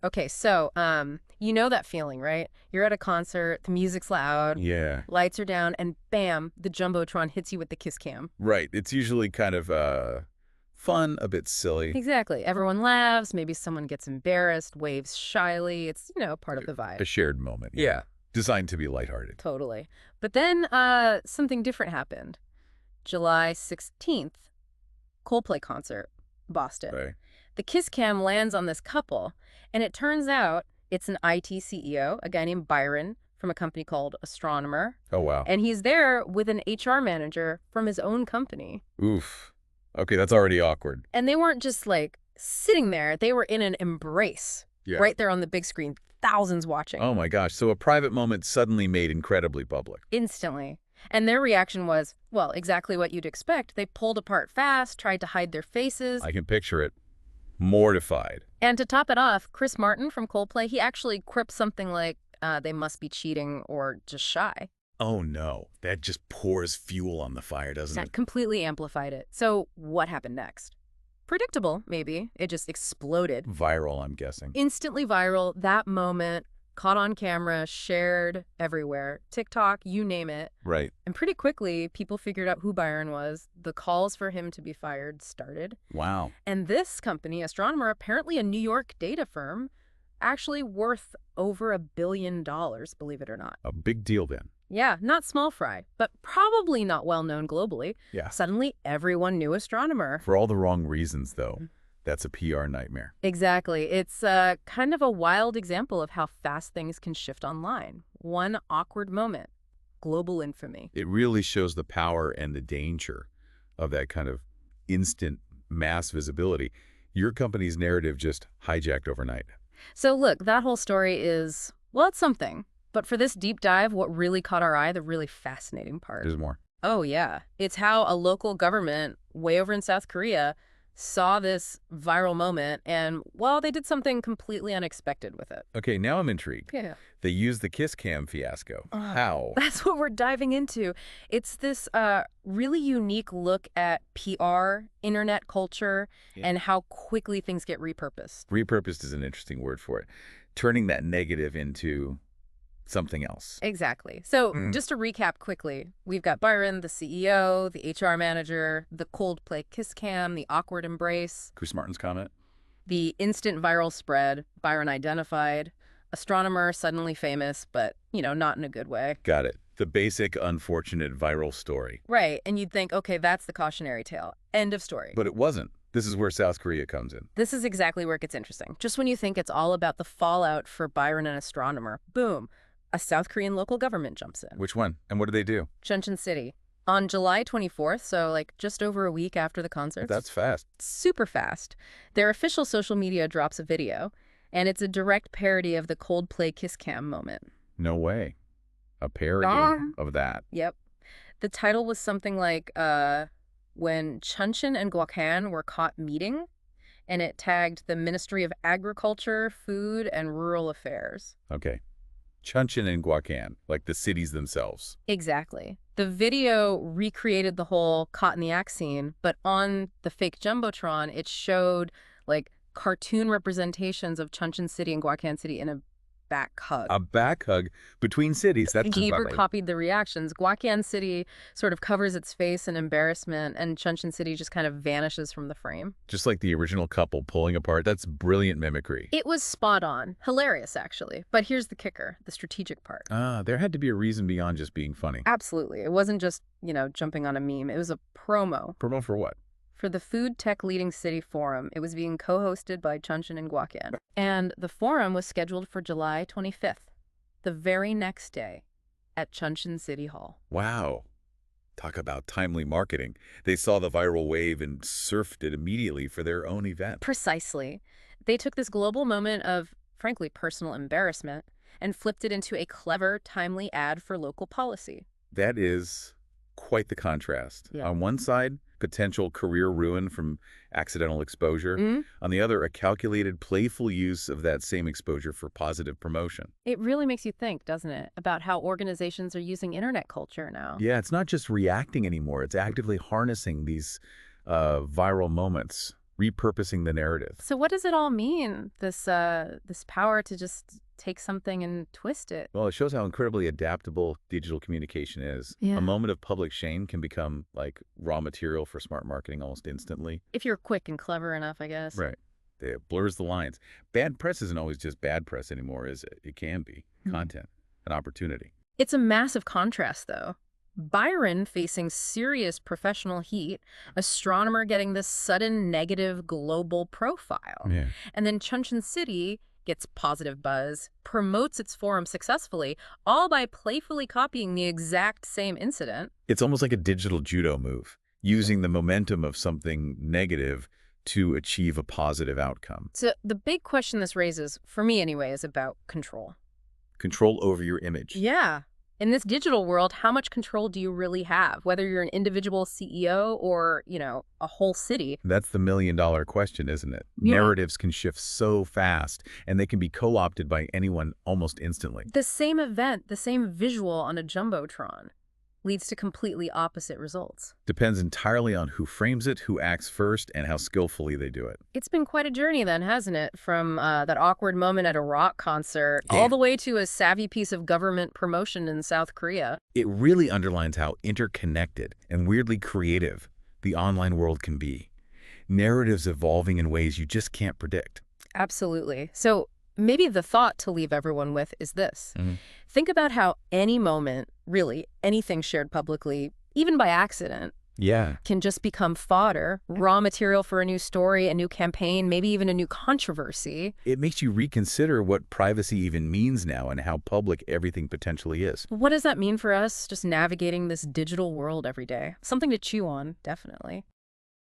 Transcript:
Okay, so you know that feeling, right? You're at a concert, the music's loud, Yeah. lights are down, and bam, the Jumbotron hits you with the kiss cam. Right. It's usually kind of fun, a bit silly, Exactly. Everyone laughs, maybe someone gets embarrassed, waves shyly. It's, part of the vibe. a shared moment. Yeah. Designed to be lighthearted. Totally. But then something different happened. July 16th, Coldplay concert, Boston. Right. The kiss cam lands on this couple, and it turns out it's an IT CEO, a guy named Byron from a company called Astronomer, Oh, wow. and he's there with an HR manager from his own company. Oof. Okay, that's already awkward. And they weren't just like sitting there, they were in an embrace Yeah. right there on the big screen, thousands watching. Oh my gosh. So a private moment suddenly made incredibly public. Instantly. And their reaction was, well, exactly what you'd expect. They pulled apart fast, tried to hide their faces. I can picture it. Mortified. And to top it off, Chris Martin from Coldplay, he actually quipped something like, they must be cheating or just shy. Oh no. That just pours fuel on the fire, doesn't That it? completely amplified it. So what happened next? Predictable, maybe. It just exploded. Viral, I'm guessing. Instantly viral, that moment, caught on camera, shared everywhere. TikTok, you name it. Right. And pretty quickly, people figured out who Byron was. The calls for him to be fired started. Wow. And this company, Astronomer, apparently a New York data firm, actually worth over $1 billion, believe it or not. A big deal then. Yeah, not small fry, but probably not well known globally. Yeah. Suddenly, everyone knew Astronomer. For all the wrong reasons, though. That's a PR nightmare. Exactly. It's kind of a wild example of how fast things can shift online. One awkward moment. Global infamy. It really shows the power and the danger of that kind of instant mass visibility. Your company's narrative just hijacked overnight. So look, that whole story is, well, it's something. But for this deep dive, what really caught our eye, the really fascinating part. There's more. Oh, yeah. It's how a local government way over in South Korea saw this viral moment and, well, they did something completely unexpected with it. Okay, now I'm intrigued. Yeah. They used the kiss cam fiasco. How? That's what we're diving into. It's this really unique look at PR, internet culture, and how quickly things get repurposed. Repurposed is an interesting word for it. Turning that negative into something else. Exactly. So just to recap quickly, we've got Byron, the CEO, the HR manager, the Coldplay kiss cam, the awkward embrace, Chris Martin's comment? the instant viral spread, Byron identified, Astronomer suddenly famous, but, not in a good way. Got it. The basic unfortunate viral story. Right. And you'd think, okay, that's the cautionary tale. End of story. But it wasn't. This is where South Korea comes in. This is exactly where it gets interesting. Just when you think it's all about the fallout for Byron and Astronomer, boom, a South Korean local government jumps in. Which one? And what do they do? Chuncheon City. On July 24th, so just over a week after the concert. That's fast. Super fast. Their official social media drops a video, and it's a direct parody of the Coldplay kiss cam moment. No way. A parody of that. Yep. The title was something like, when Chuncheon and Gwacan were caught meeting, and it tagged the Ministry of Agriculture, Food, and Rural Affairs. Okay. Chuncheon and Gwacan, like the cities themselves. Exactly. The video recreated the whole caught in the act scene, but on the fake Jumbotron, it showed cartoon representations of Chuncheon City and Gwacan City in a back hug. A back hug between cities. That's Gaber copied the reactions. Gwacan City sort of covers its face in embarrassment, and Chuncheon City just kind of vanishes from the frame. just like the original couple pulling apart. That's brilliant mimicry. It was spot on. Hilarious, actually. But here's the kicker, the strategic part. There had to be a reason beyond just being funny. Absolutely. It wasn't just, jumping on a meme. It was a promo. Promo for what? For the Food Tech Leading City Forum. It was being co-hosted by Chuncheon and Gwacan. And the forum was scheduled for July 25th, the very next day, at Chuncheon City Hall. Wow. Talk about timely marketing. They saw the viral wave and surfed it immediately for their own event. Precisely. They took this global moment of, frankly, personal embarrassment and flipped it into a clever, timely ad for local policy. That is quite the contrast. Yeah. On one side, potential career ruin from accidental exposure. On the other, a calculated, playful use of that same exposure for positive promotion. It really makes you think, doesn't it, about how organizations are using internet culture now. Yeah, it's not just reacting anymore. It's actively harnessing these viral moments repurposing the narrative. So what does it all mean, this power to just take something and twist it? Well, it shows how incredibly adaptable digital communication is. Yeah. A moment of public shame can become like raw material for smart marketing almost instantly. If you're quick and clever enough, I guess. Right. It blurs the lines. Bad press isn't always just bad press anymore, is it? It can be content, an opportunity. It's a massive contrast, though. Byron facing serious professional heat, astronomer getting this sudden negative global profile. Yeah. And then Chuncheon City gets positive buzz, promotes its forum successfully, all by playfully copying the exact same incident. It's almost like a digital judo move, using the momentum of something negative to achieve a positive outcome. So the big question this raises, for me anyway, is about control. Control over your image. Yeah. In this digital world, how much control do you really have? Whether you're an individual CEO or, a whole city. That's the million-dollar question, isn't it? Yeah. Narratives can shift so fast, and they can be co-opted by anyone almost instantly. The same event, the same visual on a Jumbotron leads to completely opposite results. Depends entirely on who frames it, who acts first, and how skillfully they do it. It's been quite a journey then, hasn't it? From that awkward moment at a rock concert Yeah. all the way to a savvy piece of government promotion in South Korea. It really underlines how interconnected and weirdly creative the online world can be. Narratives evolving in ways you just can't predict. Absolutely. So maybe the thought to leave everyone with is this. Think about how any moment, really, anything shared publicly, even by accident, Yeah. can just become fodder, raw material for a new story, a new campaign, maybe even a new controversy. It makes you reconsider what privacy even means now and how public everything potentially is. What does that mean for us just navigating this digital world every day? Something to chew on, definitely.